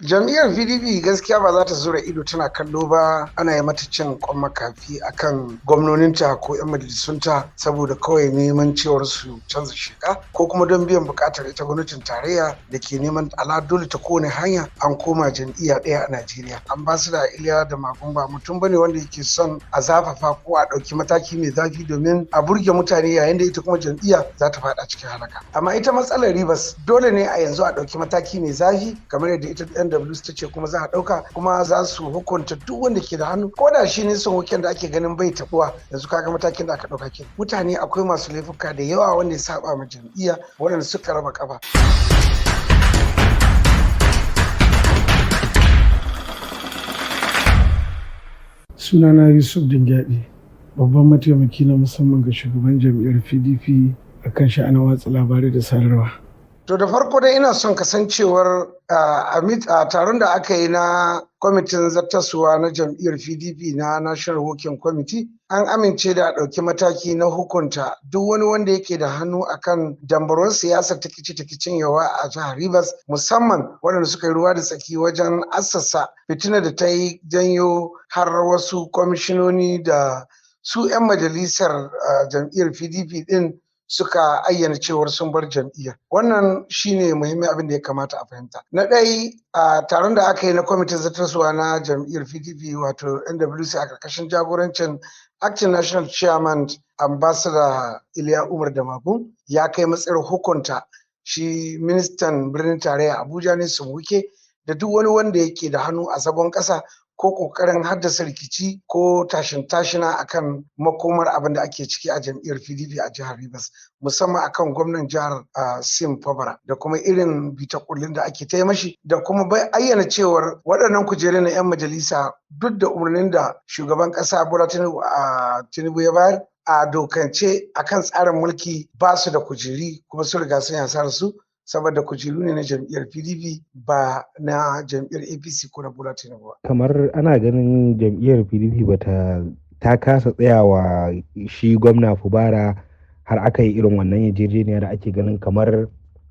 Jam'iyyar PDP gaskiya ba za ta zura ido tana kallo ba ana yi mata cin kwan makafi akan gwamnoninta ko 'yan majalisunta saboda kawai neman cewar su canza sheka ko kuma don biyan bukatar ita gwamnatin tarayya da ke neman ala dole ta kowane hanya an koma jam'iyya ɗaya a Najeriya. Ambassador Iliya da Magun ba mutum bane wanda yake son a zafafa ko a ɗauki mataki mai zafi domin a burge mutane yayin da ita kuma jam'iyya za ta faɗa cikin halaka. Amma ita matsalar Rivers dole ne a yanzu a ɗauki mataki mai zafi kamar yadda ita NWC ta ce kuma za a ɗauka kuma za su hukunta duk wanda ke da hannu ko da shi ne son hukin da ake ganin bai tabuwa yanzu kaga matakin da aka ɗauka ke mutane akwai masu laifuka da yawa wanda ya saba ma jam'iyya waɗanda suka raba kafa. Sunana Yusuf Dingyadi, babban mataimaki na musamman ga shugaban jam'iyyar PDP akan sha'anin watsa labarai da sadarwa. To da farko dai ina son kasancewar a taron da aka yi na kwamitin zartaswa na jam'iyyar PDP na National Working Committee an amince da a ɗauki mataki na hukunta duk wani wanda yake da hannu akan dambarwar siyasar takicin yawa a jihar Rivers musamman waɗanda suka yi ruwa da tsaki wajen assasa fitina da ta yi janyo har wasu kwamishinoni da su 'yan majalisar jam'iyyar PDP ɗin suka ayyana cewar sun bar jam'iyyar. Wannan shine muhimmin abin da ya kamata a fahimta. Na ɗaya a taron da aka yi na kwamitin zartaswa na jam'iyyar PDP wato NWC a ƙarƙashin jagorancin Acting National Chairman Ambassador Iliya Umar Damagun ya kai matsayar hukunta shi ministan birnin tarayya Abuja ne Sumuke da duk wani wanda yake da hannu a zagon ƙasa ko ƙoƙarin haddasa rikici ko tashin-tashina akan makomar abin da ake ciki a jam'iyyar PDP a jihar Rivers musamman akan gwamnan jihar Sim Fabara da kuma irin bita kullun da ake ta mashi da kuma ayyana cewar waɗannan kujeru na 'yan majalisa duk da umarnin da shugaban ƙasa Bola Tinubu ya bayar a dokance akan tsarin mulki ba su da kujeri kuma sun riga sun yasa su saboda kujeru ne na jam'iyyar PDP ba na jam'iyyar APC ko na Bola Tinubu. Kamar ana ganin jam'iyyar PDP ta kasa tsayawa shi gwamna Fubara har aka yi irin wannan yarjejeniya da ake ganin kamar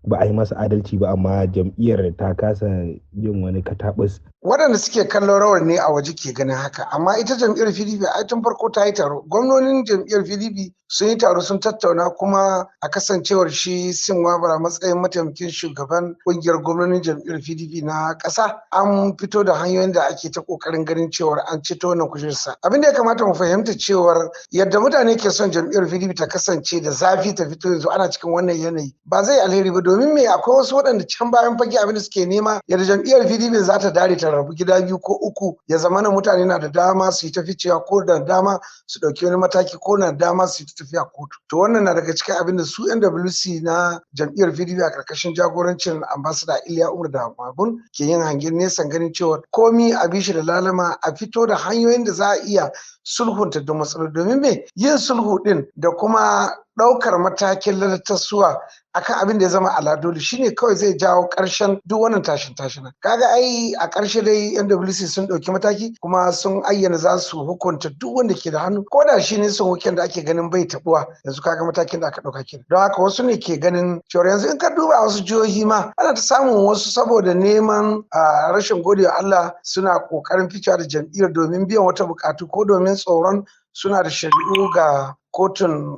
ba a yi masa adalci ba amma jam'iyyar ta kasa yin wani katabus. Waɗanda suke kallon rawar ne a waje ke ganin haka amma ita jam'iyyar PDP a tun farko ta yi taro gwamnonin jam'iyyar PDP sun yi taro sun tattauna kuma a kasancewar shi Sim Wabara matsayin mataimakin shugaban ƙungiyar gwamnonin jam'iyyar PDP na ƙasa an fito da hanyoyin da ake ta ƙoƙarin ganin cewar an ceto wannan kujerarsa. Abin da ya kamata mu fahimta cewar yadda mutane ke son jam'iyyar PDP ta kasance da zafi ta fito yanzu ana cikin wannan yanayi ba zai alheri ba domin me akwai wasu waɗanda can bayan fage abin da suke nema yadda jam'iyyar PDP za ta dare ta rabu gida biyu ko uku ya zama na mutane na da dama su yi ta ficewa ko da dama su ɗauki wani mataki ko na dama su yi ta tafiya kotu. To wannan na daga cikin abin da su NWC na jam'iyyar PDP a ƙarƙashin jagorancin Ambassador Iliya Umar Damagun ke yin hangen nesan ganin cewa komi a bishi da lalama a fito da hanyoyin da za a iya sulhunta da matsaloli domin me yin sulhu ɗin da kuma ɗaukar matakin lalatarsuwa akan abin da ya zama aladoli shine kawai zai jawo ƙarshen duk wannan tashin-tashina. Kaga ai a ƙarshe dai NWC sun ɗauki mataki kuma sun ayyana za su hukunta duk wanda ke da hannu ko da shi ne son hukin da ake ganin bai tabuwa yanzu kaga matakin da aka ɗauka kenan. Don haka wasu ne ke ganin cewa yanzu in ka duba wasu jihohi ma ana ta samun wasu saboda neman rashin godewa Allah suna ƙoƙarin ficewa da jam'iyyar domin biyan wata buƙatu ko domin tsoron suna da shari'u ga kotun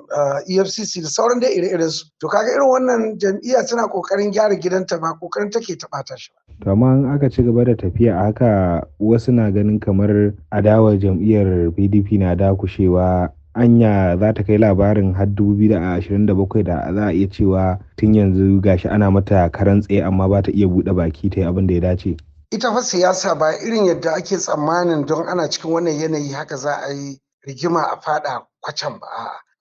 EFCC da sauran da ire-iren su. To kaga irin wannan jam'iyya suna kokarin gyara gidanta ba kokarin take ta ɓata shi ba. To amma in aka ci gaba da tafiya haka wasu na ganin kamar adawar jam'iyyar PDP na dakushewa anya za ta kai labarin har 2027 da za a iya cewa tun yanzu gashi ana mata karan tsaye amma ba ta iya buɗe baki ta yi abin da ya dace. Ita fa siyasa ba irin yadda ake tsammanin don ana cikin wannan yanayi haka za a yi rigima a fada kwacan ba.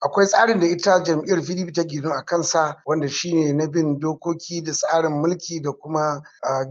Akwai tsarin da ita jam'iyyar PDP ta gino a kansa wanda shine na bin dokoki da tsarin mulki da kuma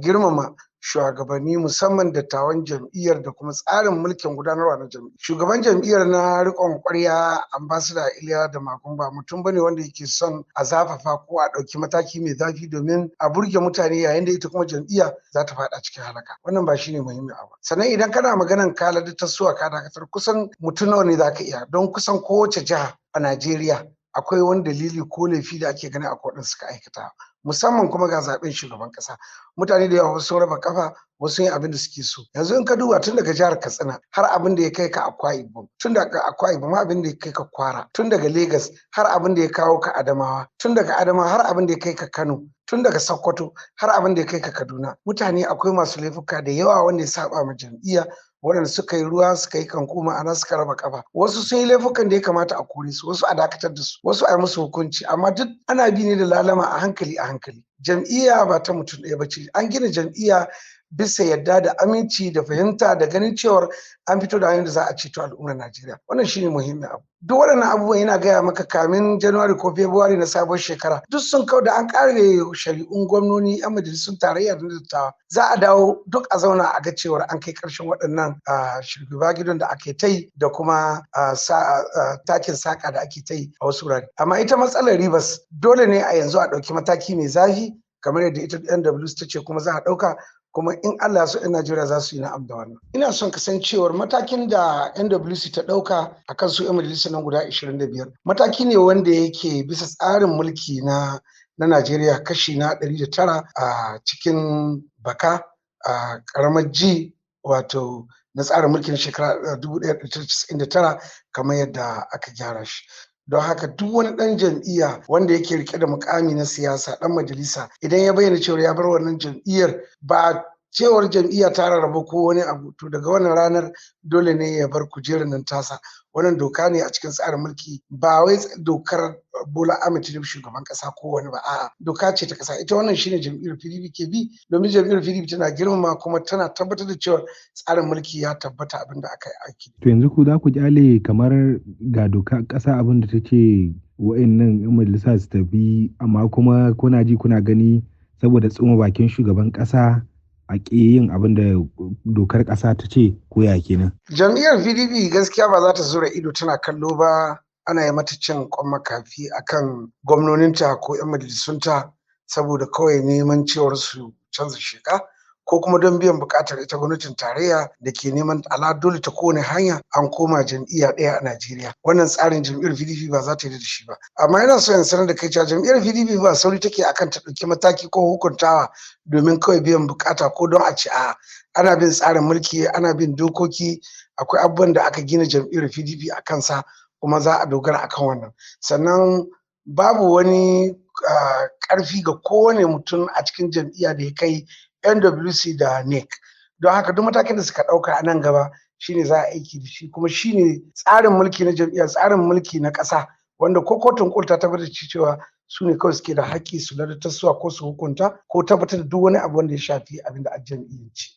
girmama shugabanni musamman dattawan jam'iyyar da kuma tsarin mulkin gudanarwa na jam'iyyar. Shugaban jam'iyyar na riƙon ƙwarya Ambassador Iliya Damagun ba mutum bane wanda yake son a zafafa ko a ɗauki mataki mai zafi domin a burge mutane yayin da ita kuma jam'iyya za ta faɗa cikin halaka. Wannan ba shine muhimmin abu. Sannan idan kana maganan kala da tasowa ka dakatar kusan mutum nawa ne za ka iya don kusan kowace jiha a Najeriya akwai wani dalili ko laifi da ake ganin akwai waɗanda suka aikata. musamman kuma ga zaben shugaban ƙasa. Mutane da yawa wasu sun raba kafa, wasu sun yi abin da suke so. Yanzu in ka duba tun daga jihar Katsina har abin da ya kai ka Akwa Ibom, tun daga Akwa Ibom har abin da ya kai ka Kwara, tun daga Legas har abin da ya kawo ka Adamawa, tun daga Adamawa har abin da ya kai ka Kano, tun daga Sokoto har abin da ya kai ka Kaduna. Mutane akwai masu laifuka da yawa wanda ya saba ma jam'iyya, waɗanda suka yi ruwa suka yi kanku, ma'ana suka raba kafa. Wasu sun yi laifukan da ya kamata a kore su, wasu a dakatar da su, wasu a yi musu hukunci, amma duk ana bi ne da lalama a hankali a hankali. Jam'iyya ba ta mutum ɗaya ba ce, an gina jam'iyya bisa yadda da aminci da fahimta da ganin cewar an fito da hanyar da za a ceto al'ummar Najeriya. Wannan shine muhimmin abu. Duk waɗannan abubuwan yana gaya maka kamin Januwari ko Fabrairu na sabon shekara duk sun kau da an ƙare shari'un gwamnoni 'yan majalisun tarayya da dattawa. Za a dawo duk a zauna a ga cewar an kai ƙarshen waɗannan shugaba gidan da ake ta yi da kuma takin saƙa da ake ta yi a wasu wurare. Amma ita matsalar Rivers dole ne a yanzu a ɗauki mataki mai zafi kamar yadda ita NWC ta ce kuma za a ɗauka. Kuma in Allah ya so 'yan Najeriya za su yi na'am da wannan. Ina son kasancewar matakin da NWC ta ɗauka a kan su 'yan majalisar nan guda 25 mataki ne wanda yake bisa tsarin mulki na Najeriya kashi na 109 a cikin baka a ƙaramar G wato na tsarin mulkin shekara 1999 kamar yadda aka gyara shi. Don haka duk wani ɗan jam'iyya wanda yake rike da mukami na siyasa ɗan majalisa idan ya bayyana cewa ya bar wannan jam'iyyar ba cewar jam'iyya ta rarraba ko wani abu to daga wannan ranar dole ne ya bar kujerar nan tasa. Wannan doka ne a cikin tsarin mulki ba wai dokar Bola Ahmed Tinubu shugaban kasa ko wani ba, a'a doka ce ta kasa. Ita wannan shine jam'iyyar PDP ke bi domin jam'iyyar PDP tana girmama kuma tana tabbatar da cewa tsarin mulki ya tabbata abin da aka yi aiki. To yanzu ku za ku kyale kamar ga doka kasa abin da take wa'annan 'yan majalisa su tafi amma kuma kuna ji kuna gani saboda tsoma bakin shugaban kasa a ƙi yin abin da dokar ƙasa ta ce ko ya kenan. Jam'iyyar PDP gaskiya ba za ta zura ido tana kallo ba ana yi mata cin kwan makafi akan gwamnoninta ko 'yan majalisunta saboda kawai neman cewar su canza sheka ko kuma don biyan buƙatar ita gwamnatin tarayya da ke neman ala dole ta kowane hanya an koma jam'iyya ɗaya a Najeriya. Wannan tsarin jam'iyyar PDP ba za ta yi da shi ba. Amma yana so in sanar da kai cewa jam'iyyar PDP ba sauri take akan ta ɗauki mataki ko hukuntawa domin kawai biyan buƙata ko don a ce a ana bin tsarin mulki ana bin dokoki akwai abubuwan da aka gina jam'iyyar PDP a kansa kuma za a dogara akan wannan. Sannan babu wani ƙarfi ga kowane mutum a cikin jam'iyya da ya kai NWC da NEC. Don haka duk matakin da suka ɗauka a nan gaba shine za a aiki da shi kuma shine tsarin mulki na jam'iyya tsarin mulki na ƙasa wanda ko kotun koli ta tabbatar da cewa su ne kawai suke da haƙƙi su ladatarsuwa ko su hukunta ko tabbatar da duk wani abu wanda ya shafi abin da a jam'iyyanci.